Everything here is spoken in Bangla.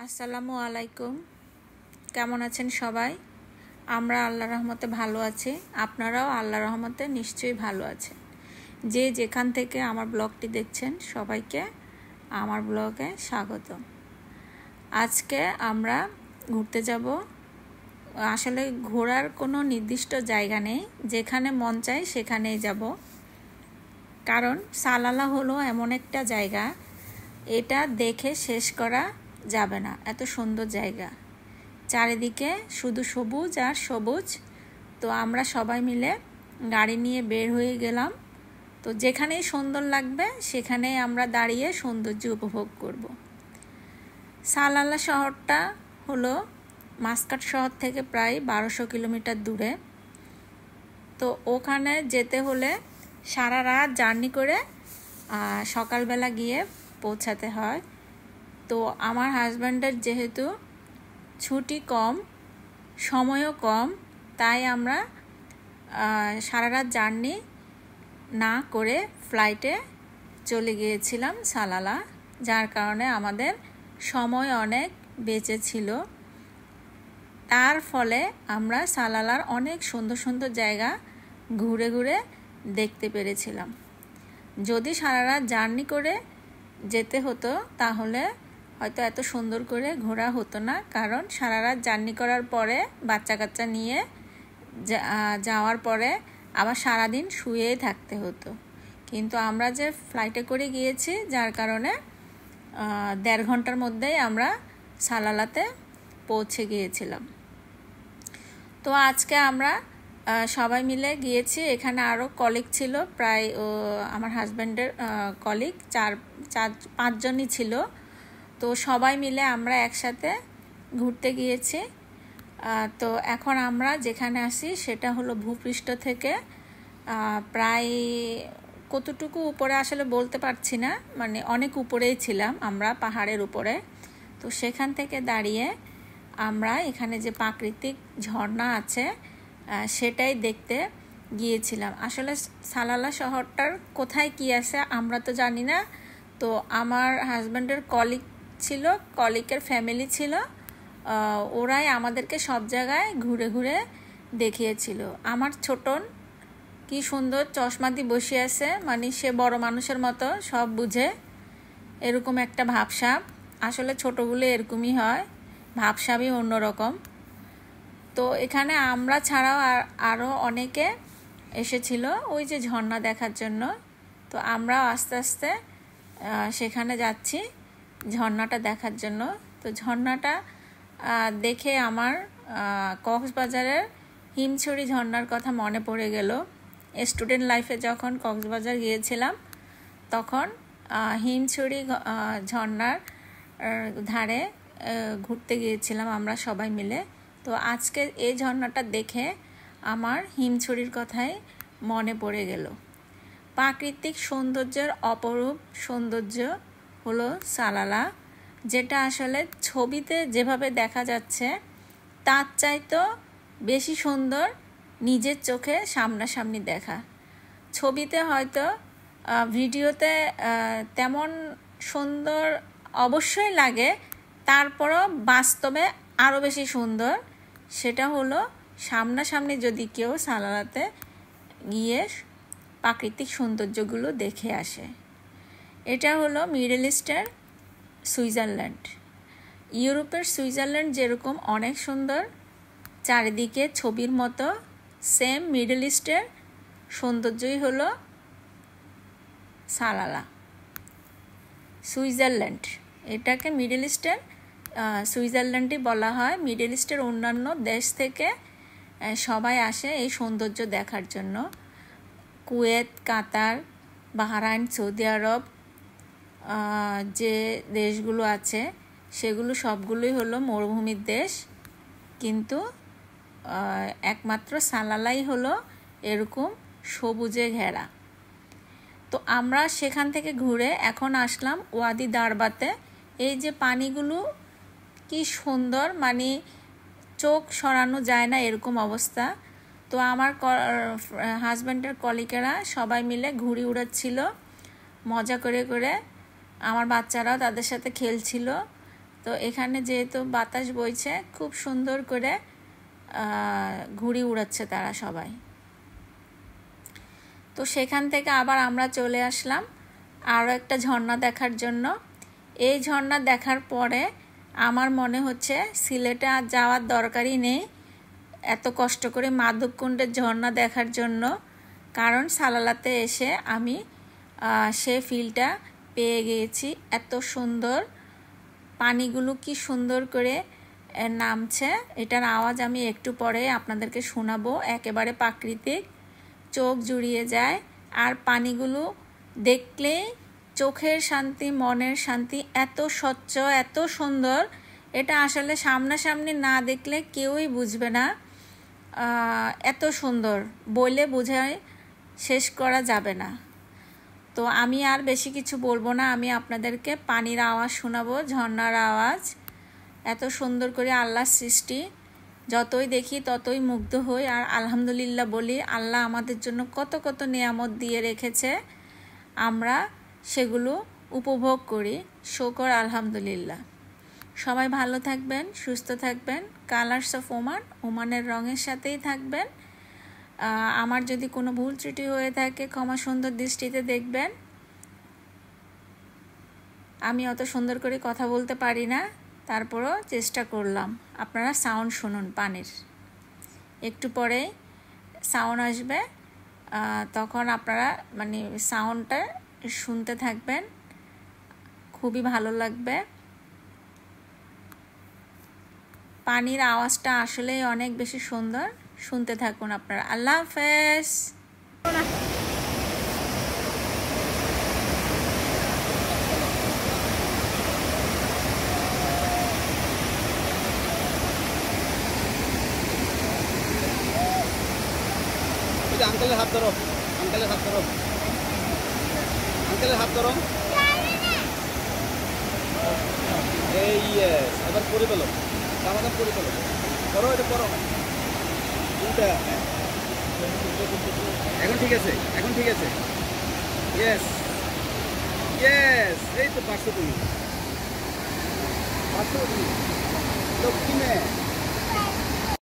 আসসালামু আলাইকুম। কেমন আছেন সবাই? আমরা আল্লাহর রহমতে ভালো আছি। আপনারাও আল্লাহর রহমতে নিশ্চয়ই ভালো আছেন। যে যেখান থেকে আমার ব্লগটি দেখছেন সবাইকে আমার ব্লগে স্বাগত। আজকে আমরা ঘুরতে যাব। আসলে ঘোরার কোনো নির্দিষ্ট জায়গা নেই, যেখানে মন চায় সেখানেই যাব। কারণ সালালা হলো এমন একটা জায়গা, এটা দেখে শেষ করা যাবে না। এত সুন্দর জায়গা, চারিদিকে শুধু সবুজ আর সবুজ। তো আমরা সবাই মিলে গাড়ি নিয়ে বের হয়ে গেলাম। তো যেখানেই সুন্দর লাগবে সেখানেই আমরা দাঁড়িয়ে সৌন্দর্য উপভোগ করব। সালালা শহরটা হলো মাসকাট শহর থেকে প্রায় 1200 কিলোমিটার দূরে। তো ওখানে যেতে হলে সারা রাত জার্নি করে সকালবেলা গিয়ে পৌঁছাতে হয়। তো আমার হাজব্যান্ডের যেহেতু ছুটি কম, সময়ও কম, তাই আমরা সারা রাত জার্নি না করে ফ্লাইটে চলে গিয়েছিলাম সালালা, যার কারণে আমাদের সময় অনেক বেঁচে ছিল। তার ফলে আমরা সালালার অনেক সুন্দর সুন্দর জায়গা ঘুরে ঘুরে দেখতে পেরেছিলাম। যদি সারা রাত জার্নি করে যেতে হতো তাহলে হয়তো এত সুন্দর করে ঘোরা হতো না, কারণ সারা রাত জার্নি করার পরে বাচ্চা কাচ্চা নিয়ে যাওয়ার পরে আবার সারাদিন শুয়েই থাকতে হতো। কিন্তু আমরা যে ফ্লাইটে করে গিয়েছি, যার কারণে 1.5 ঘন্টার মধ্যেই আমরা সালালাতে পৌঁছে গিয়েছিলাম। তো আজকে আমরা সবাই মিলে গিয়েছি। এখানে আরও কলিগ ছিল, প্রায় আমার হাজব্যান্ডের কলিগ 4-5 জনই ছিল। তো সবাই মিলে আমরা একসাথে ঘুরতে গিয়েছি। তো এখন আমরা যেখানে আসি সেটা হলো ভূপৃষ্ঠ থেকে প্রায় কতটুকু উপরে আসলে বলতে পারছি না, মানে অনেক উপরেই ছিলাম আমরা, পাহাড়ের উপরে। তো সেখান থেকে দাঁড়িয়ে আমরা এখানে যে প্রাকৃতিক ঝর্ণা আছে সেটাই দেখতে গিয়েছিলাম। আসলে সালালা শহরটার কোথায় কি আছে আমরা তো জানি না। তো আমার হাজব্যান্ডের কলিগ ছিল, কলিগের ফ্যামিলি ছিল, ওরাই আমাদেরকে সব জায়গায় ঘুরে ঘুরে দেখিয়েছিল। আমার ছোটন কি সুন্দর চশমা দিয়ে বসে আছে, মানে সে বড় মানুষের মতো সব বুঝে, এরকম একটা ভাবসাব। আসলে ছোটগুলো এরকমই হয়, ভাবসাবই অন্যরকম। তো এখানে আমরা ছাড়াও আরও অনেকে এসেছিল ওই যে ঝর্ণা দেখার জন্য। তো আমরাও আস্তে আস্তে সেখানে যাচ্ছি ঝর্ণাটা দেখার জন্য। তো ঝর্ণাটা দেখে আমার কক্সবাজারের হিমছড়ি ঝর্ণার কথা মনে পড়ে গেল। স্টুডেন্ট লাইফে যখন কক্সবাজার গিয়েছিলাম তখন হিমছড়ি ঝর্ণার ধারে ঘুরতে গিয়েছিলাম আমরা সবাই মিলে। তো আজকে এই ঝর্ণাটা দেখে আমার হিমছড়ির কথাই মনে পড়ে গেল। প্রাকৃতিক সৌন্দর্যের অপরূপ সৌন্দর্য হলো সালালা, যেটা আসলে ছবিতে যেভাবে দেখা যাচ্ছে তার চাইতেও বেশি সুন্দর নিজের চোখে সামনাসামনি দেখা। ছবিতে হয়তো ভিডিওতে তেমন সুন্দর অবশ্যই লাগে, তারপরও বাস্তবে আরও বেশি সুন্দর। সেটা হলো সামনাসামনি যদি কেউ সালালাতে গিয়ে প্রাকৃতিক সৌন্দর্যগুলো দেখে আসে। এটা হলো মিডল ইস্টের সুইজারল্যান্ড। ইউরোপের সুইজারল্যান্ড যেরকম অনেক সুন্দর চারিদিকে ছবির মতো, সেম মিডল ইস্টের সৌন্দর্যই হলো সালালা। সুইজারল্যান্ড, এটাকে মিডল ইস্টের সুইজারল্যান্ডই বলা হয়। মিডল ইস্টের অন্যান্য দেশ থেকে সবাই আসে এই সৌন্দর্য দেখার জন্য। কুয়েত, কাতার, বাহরাইন, সৌদি আরব যে দেশগুলো আছে সেগুলো সবগুলোই হলো মরুভূমির দেশ, কিন্তু একমাত্র সালালাই হলো এরকম সবুজে ঘেরা। তো আমরা সেখান থেকে ঘুরে এখন আসলাম ওয়াদি দারবাতে। এই যে পানিগুলো কি সুন্দর, মানে চোখ সরানো যায় না এরকম অবস্থা। তো আমার হাজব্যান্ডের কলিগেরা সবাই মিলে ঘুড়ি উড়াচ্ছিল মজা করে করে। আমার বাচ্চারাও তাদের সাথে খেলছিল। তো এখানে যেহেতু বাতাস বইছে, খুব সুন্দর করে ঘুড়ি উড়াচ্ছে তারা সবাই। তো সেখান থেকে আবার আমরা চলে আসলাম আরও একটা ঝর্ণা দেখার জন্য। এই ঝর্ণা দেখার পরে আমার মনে হচ্ছে সিলেটে আর যাওয়ার দরকারই নেই এত কষ্ট করে মাধবকুণ্ডের ঝর্ণা দেখার জন্য, কারণ সালালাতে এসে আমি সে ফিলটা পেয়ে গিয়েছি। এত সুন্দর পানিগুলো কি সুন্দর করে নামছে, এটার আওয়াজ আমি একটু পরে আপনাদেরকে শোনাবো। একেবারে প্রাকৃতিক, চোখ জুড়িয়ে যায়। আর পানিগুলো দেখলেই চোখের শান্তি, মনের শান্তি, এত স্বচ্ছ, এত সুন্দর। এটা আসলে সামনাসামনি না দেখলে কেউই বুঝবে না এত সুন্দর, বলে বোঝায় শেষ করা যাবে না। তো আমি আর বেশি কিছু বলবো না, আমি আপনাদেরকে পানির আওয়াজ শোনাবো, ঝর্ণার আওয়াজ। এত সুন্দর করে আল্লাহর সৃষ্টি, যতই দেখি ততই মুগ্ধ হই আর আলহামদুলিল্লাহ বলি। আল্লাহ আমাদের জন্য কত কত নিয়ামত দিয়ে রেখেছে, আমরা সেগুলো উপভোগ করি। শুকর আলহামদুলিল্লাহ। সবাই ভালো থাকবেন, সুস্থ থাকবেন। কালার্স অফ ওমান, ওমানের রঙের সাথেই থাকবেন। আমার যদি কোনো ভুল ত্রুটি হয়ে থাকে ক্ষমা সুন্দর দৃষ্টিতে দেখবেন। আমি অত সুন্দর করে কথা বলতে পারি না, তারপরও চেষ্টা করলাম। আপনারা সাউন্ড শুনুন পানির, একটু পরেই সাউন্ড আসবে, তখন আপনারা মানে সাউন্ডটা শুনতে থাকবেন, খুবই ভালো লাগবে। পানির আওয়াজটা আসলেই অনেক বেশি সুন্দর, শুনতে থাকুন আপনারা। আল্লাহ হাফেজ। আঙ্কেলের হাত ধরো, আঙ্কেলের হাত ধরো, আঙ্কেলের হাত ধরো। এই এবার করে ফেলো, জামাটা করে ফেলো, করো এটা করো। এখন ঠিক আছে, এখন ঠিক আছে। ইয়েস ইয়েস, এই তো পারছো তুমি, পারছো তুমি, দক্ষিণে।